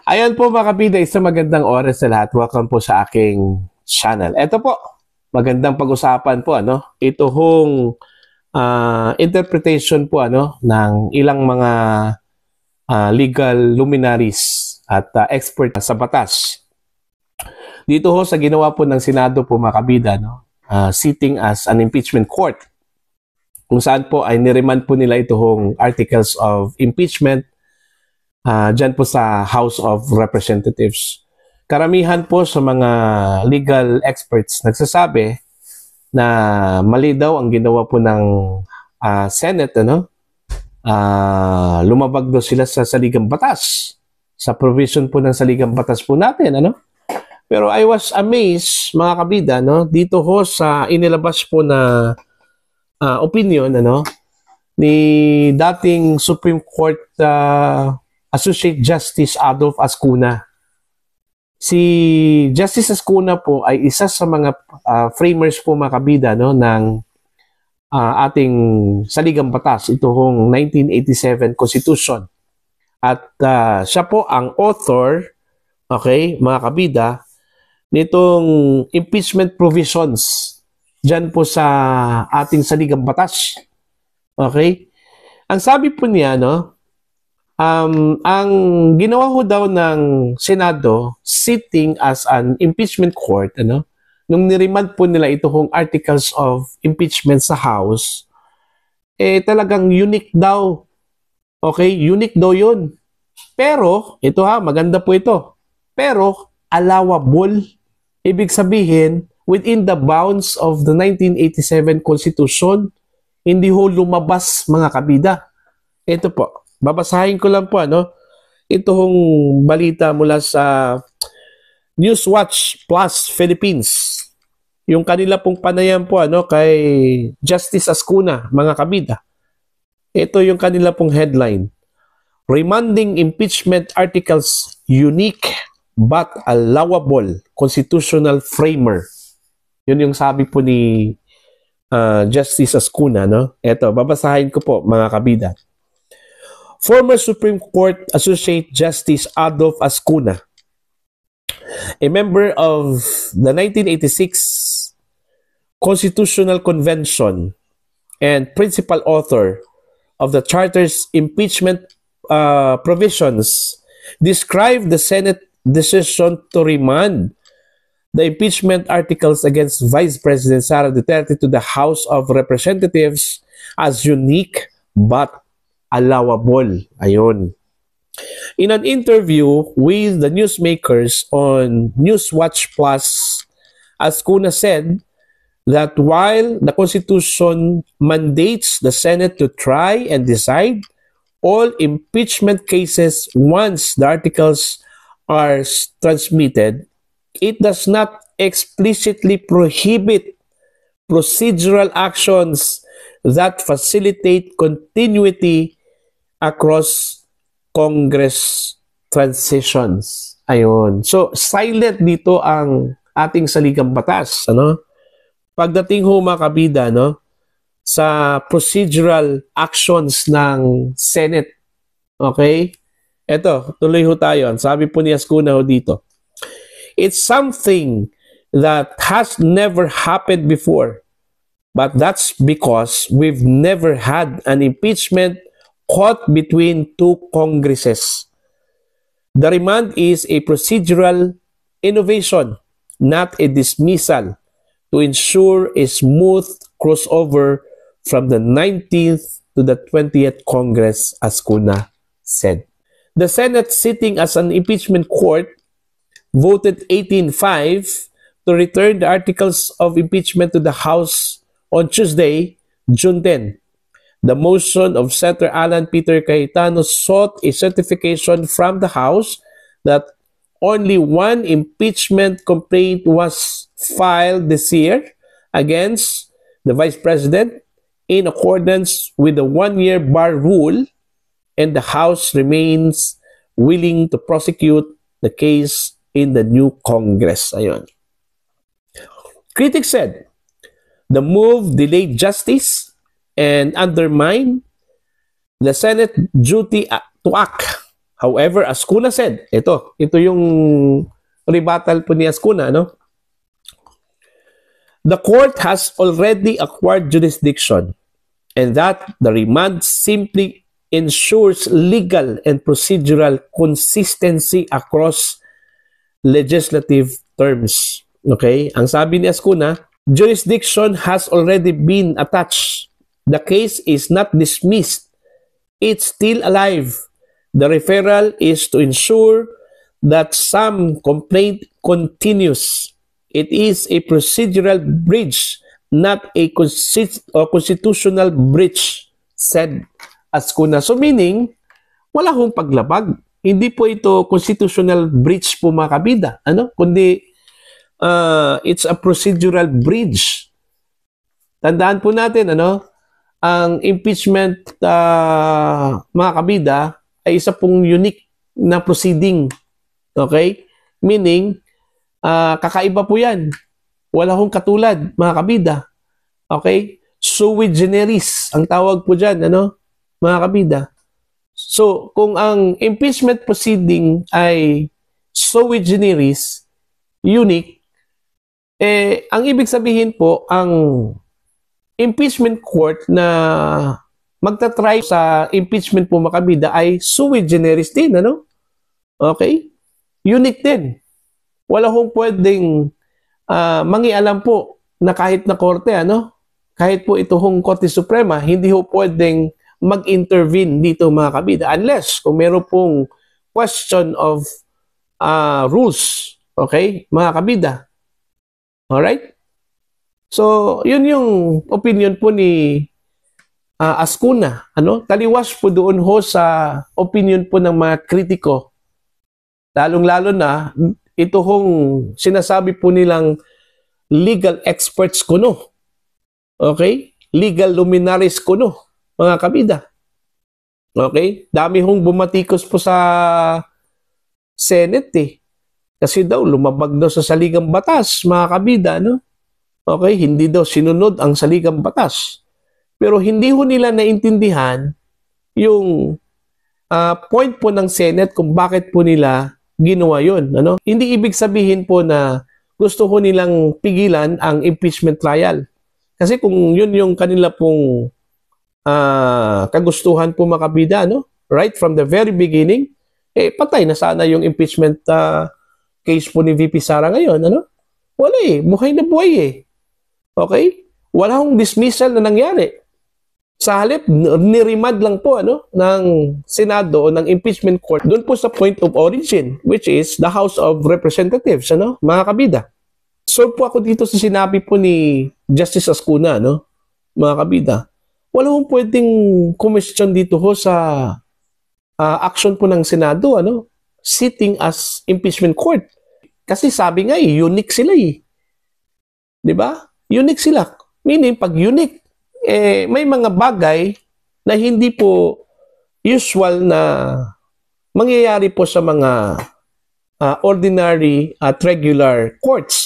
Ayan po mga kabida, isang magandang oras sa lahat. Welcome po sa aking channel. Ito po, magandang pag-usapan po ito hong interpretation po ng ilang mga legal luminaries at expert sa batas. Dito ho sa ginawa po ng Senado po mga kabida, sitting as an impeachment court, kung saan po ay niremand po nila ito hong articles of impeachment dyan po sa House of Representatives. Karamihan po sa mga legal experts nagsasabi na mali daw ang ginawa po ng Senate, lumabag daw sila sa saligang batas, sa provision po ng saligang batas po natin, Pero I was amazed, mga kabida, dito ho sa inilabas po na opinion, ni dating Supreme Court Associate Justice Adolph Ascuna. Si Justice Ascuna po ay isa sa mga framers po mga kabida ng ating saligang batas, ito hong 1987 Constitution. At siya po ang author, okay, mga kabida, nitong impeachment provisions dyan po sa ating saligang batas. Okay? Ang sabi po niya, ang ginawa ho daw ng Senado sitting as an impeachment court, nung niremand po nila ito hong articles of impeachment sa House, talagang unique daw. Okay, unique daw yun. Pero, ito maganda po ito. Pero, allowable. Ibig sabihin, within the bounds of the 1987 Constitution, hindi ho lumabas mga kabida. Ito po. Babasahin ko lang po, ito hong balita mula sa Newswatch Plus Philippines. Yung kanila pong panayam po, kay Justice Ascuna, mga kabida. Ito yung kanila pong headline. Remanding impeachment articles unique but allowable constitutional framer. Yun yung sabi po ni Justice Ascuna, Ito, babasahin ko po, mga kabida. Former Supreme Court Associate Justice Adolph Ascuna, a member of the 1986 Constitutional Convention and principal author of the Charter's impeachment provisions, described the Senate decision to remand the impeachment articles against Vice President Sara Duterte to the House of Representatives as unique but allowable. Ayun. In an interview with the newsmakers on Newswatch Plus, Ascuna said that while the Constitution mandates the Senate to try and decide all impeachment cases once the articles are transmitted, it does not explicitly prohibit procedural actions that facilitate continuity across Congress transitions. Ayun. So, silent dito ang ating saligang batas, Pagdating ho mga kabida, sa procedural actions ng Senate. Okay? Ito, tuloy ho tayo. Sabi po ni Ascuna ho dito. It's something that has never happened before. But that's because we've never had an impeachment caught between two Congresses. The remand is a procedural innovation, not a dismissal, to ensure a smooth crossover from the 19th to the 20th Congress, Ascuna said. The Senate, sitting as an impeachment court, voted 18-5 to return the articles of impeachment to the House on Tuesday, June 10. The motion of Senator Alan Peter Cayetano sought a certification from the House that only one impeachment complaint was filed this year against the Vice President in accordance with the one-year bar rule, and the House remains willing to prosecute the case in the new Congress. Ayun. Critics said, the move delayed justice and undermined the Senate duty to act. However, Ascuna said, ito yung rebuttal po ni Ascuna, no? The court has already acquired jurisdiction and that the remand simply ensures legal and procedural consistency across legislative terms. Okay? Ang sabi ni Ascuna, jurisdiction has already been attached. The case is not dismissed. It's still alive. The referral is to ensure that some complaint continues. It is a procedural breach, not a constitutional breach, said Ascuna. So meaning, wala hong paglabag. Hindi po ito constitutional breach po mga kabida. Kundi it's a procedural breach. Tandaan po natin, ang impeachment, mga kabida, ay isa pong unique na proceeding. Okay? Meaning, kakaiba po yan. Wala hong katulad, mga kabida. Okay? Sui generis, ang tawag po dyan, mga kabida. So, kung ang impeachment proceeding ay sui generis, unique, ang ibig sabihin po, ang impeachment court na magta-try sa impeachment po mga kabida ay sui generis din, Okay? Unique din. Wala hong pwedeng mangialam po na kahit na korte, kahit po ito hong Korte Suprema, hindi ho pwedeng mag-intervene dito mga kabida unless kung meron pong question of rules. Okay? Mga kabida. Alright? So, yun yung opinion po ni Ascuna. Taliwas po doon ho sa opinion po ng mga kritiko. Lalong-lalo na, ito hong sinasabi po nilang legal experts kuno. Okay? Legal luminaries kuno, mga kabida. Okay? Dami hong bumatikos po sa Senate Kasi daw, lumabag daw sa saligang batas, mga kabida, Okay? Hindi daw sinunod ang saligang batas. Pero hindi ho nila naintindihan yung point po ng Senate kung bakit po nila ginawa yun. Hindi ibig sabihin po na gusto ho nilang pigilan ang impeachment trial. Kasi kung yun yung kanila pong kagustuhan po mga kabida, right from the very beginning, patay na sana yung impeachment case po ni VP Sara ngayon. Wala buhay na buhay Okay? Wala hong dismissal na nangyari. Sa halip, niremand lang po ng Senado o ng impeachment court doon po sa point of origin, which is the House of Representatives, mga kabida. So po ako dito sa sinabi po ni Justice Ascuna, mga kabida. Wala hong pwedeng question dito ho sa action po ng Senado, sitting as impeachment court. Kasi sabi nga unique sila Di ba? Unique sila. Meaning, pag unique, may mga bagay na hindi po usual na mangyayari po sa mga ordinary at regular courts,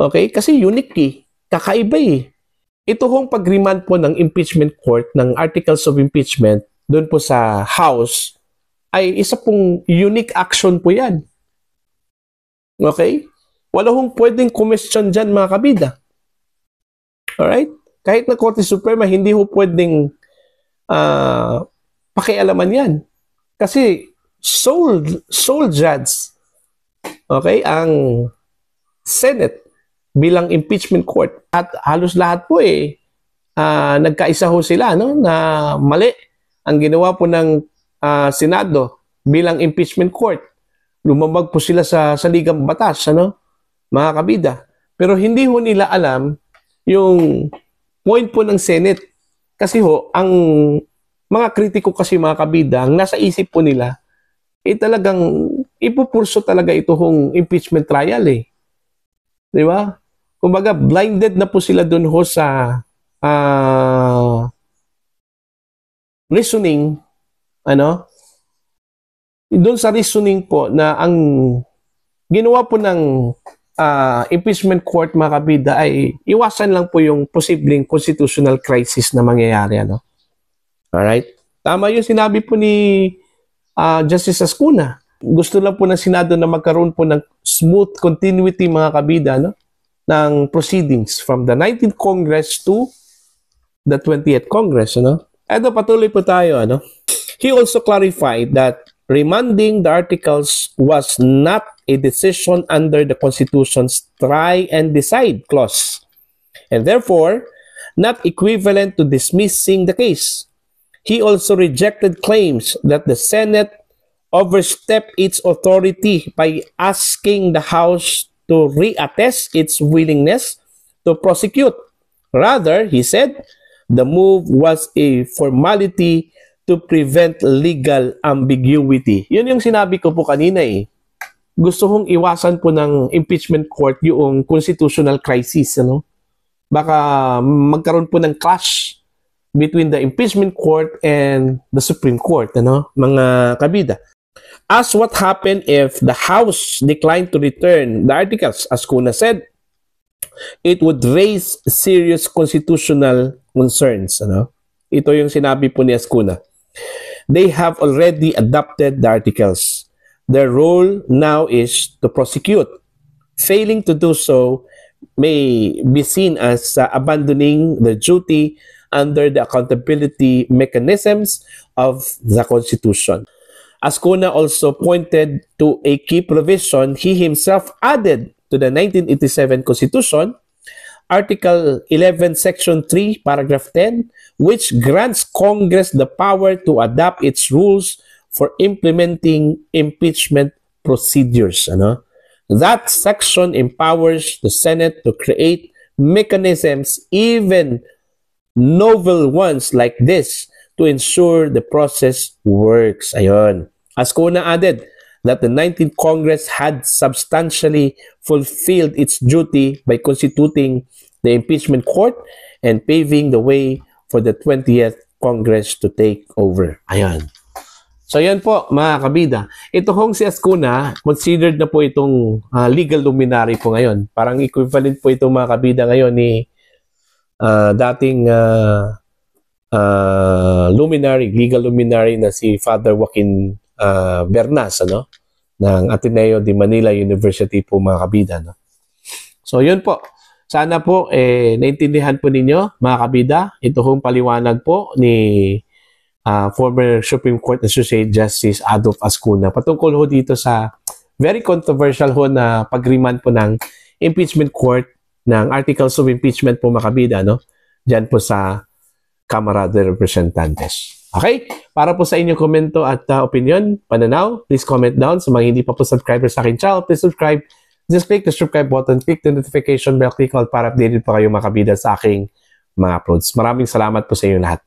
Okay? Kasi unique kakaiba Ito hong pag-remand po ng impeachment court ng articles of impeachment doon po sa House ay isa pong unique action po yan. Okay? Wala hong pwedeng question dyan mga kabida. Alright? Kahit na Korte Suprema, hindi ho pwedeng pakialaman yan. Kasi sole judge, okay, ang Senate bilang impeachment court. At halos lahat po nagkaisa ho sila na mali ang ginawa po ng Senado bilang impeachment court. Lumabag po sila sa saligang batas, mga kabida. Pero hindi ho nila alam yung point po ng Senate. Kasi ang mga kritiko kasi mga kabida, ang nasa isip po nila, talagang ipupurso talaga ito hong impeachment trial Di ba? Kumbaga, blinded na po sila dun ho sa reasoning, Doon sa reasoning po na ang ginawa po ng impeachment court mga kabida ay iwasan lang po yung posibleng constitutional crisis na mangyayari. Alright? Tama yung sinabi po ni Justice Ascuna. Gusto lang po ng Senado na magkaroon po ng smooth continuity mga kabida, no? Ng proceedings from the 19th Congress to the 20th Congress. Ano? Eto, patuloy po tayo. Ano? He also clarified that remanding the articles was not a decision under the Constitution's try and decide clause, and therefore not equivalent to dismissing the case. He also rejected claims that the Senate overstepped its authority by asking the House to reattest its willingness to prosecute. Rather, he said, the move was a formality to prevent legal ambiguity. Yun yung sinabi ko po kanina eh. Gusto kong iwasan po ng impeachment court yung constitutional crisis. Ano? Baka magkaroon po ng clash between the impeachment court and the Supreme Court, ano? Mga kabida. As what happened if the House declined to return the articles, as Kuna said, it would raise serious constitutional concerns. Ano? Ito yung sinabi po ni Ascuna. They have already adopted the articles. Their role now is to prosecute. Failing to do so may be seen as abandoning the duty under the accountability mechanisms of the Constitution. Ascuna also pointed to a key provision he himself added to the 1987 Constitution, Article 11, Section 3, Paragraph 10, which grants Congress the power to adopt its rules for implementing impeachment procedures. Ano? That section empowers the Senate to create mechanisms, even novel ones like this, to ensure the process works. Ayon. Ascuna added that the 19th Congress had substantially fulfilled its duty by constituting the impeachment court and paving the way for the 20th Congress to take over. Ayan. So yan po mga kabida. Ito hong si Ascuna, considered na po itong legal luminary po ngayon. Parang equivalent po itong mga kabida ngayon ni dating legal luminary na si Father Joaquin Bernas, ano? Ng Ateneo de Manila University po mga kabida. No? So yun po. Sana po naintindihan po ninyo mga kabida. Ito hong paliwanag po ni former Supreme Court Associate Justice Adolf Ascuna patungkol ho dito sa very controversial ho na pag-remand po ng impeachment court ng articles of impeachment po mga kabida, no? Diyan po sa Kamara de Representantes. Okay? Para po sa inyong komento at opinion, pananaw, please comment down. Sa mga hindi pa po subscribers sa akin channel, please subscribe. Just click the subscribe button, click the notification bell, click all para updated po kayo mga kabida sa aking mga uploads. Maraming salamat po sa inyo lahat.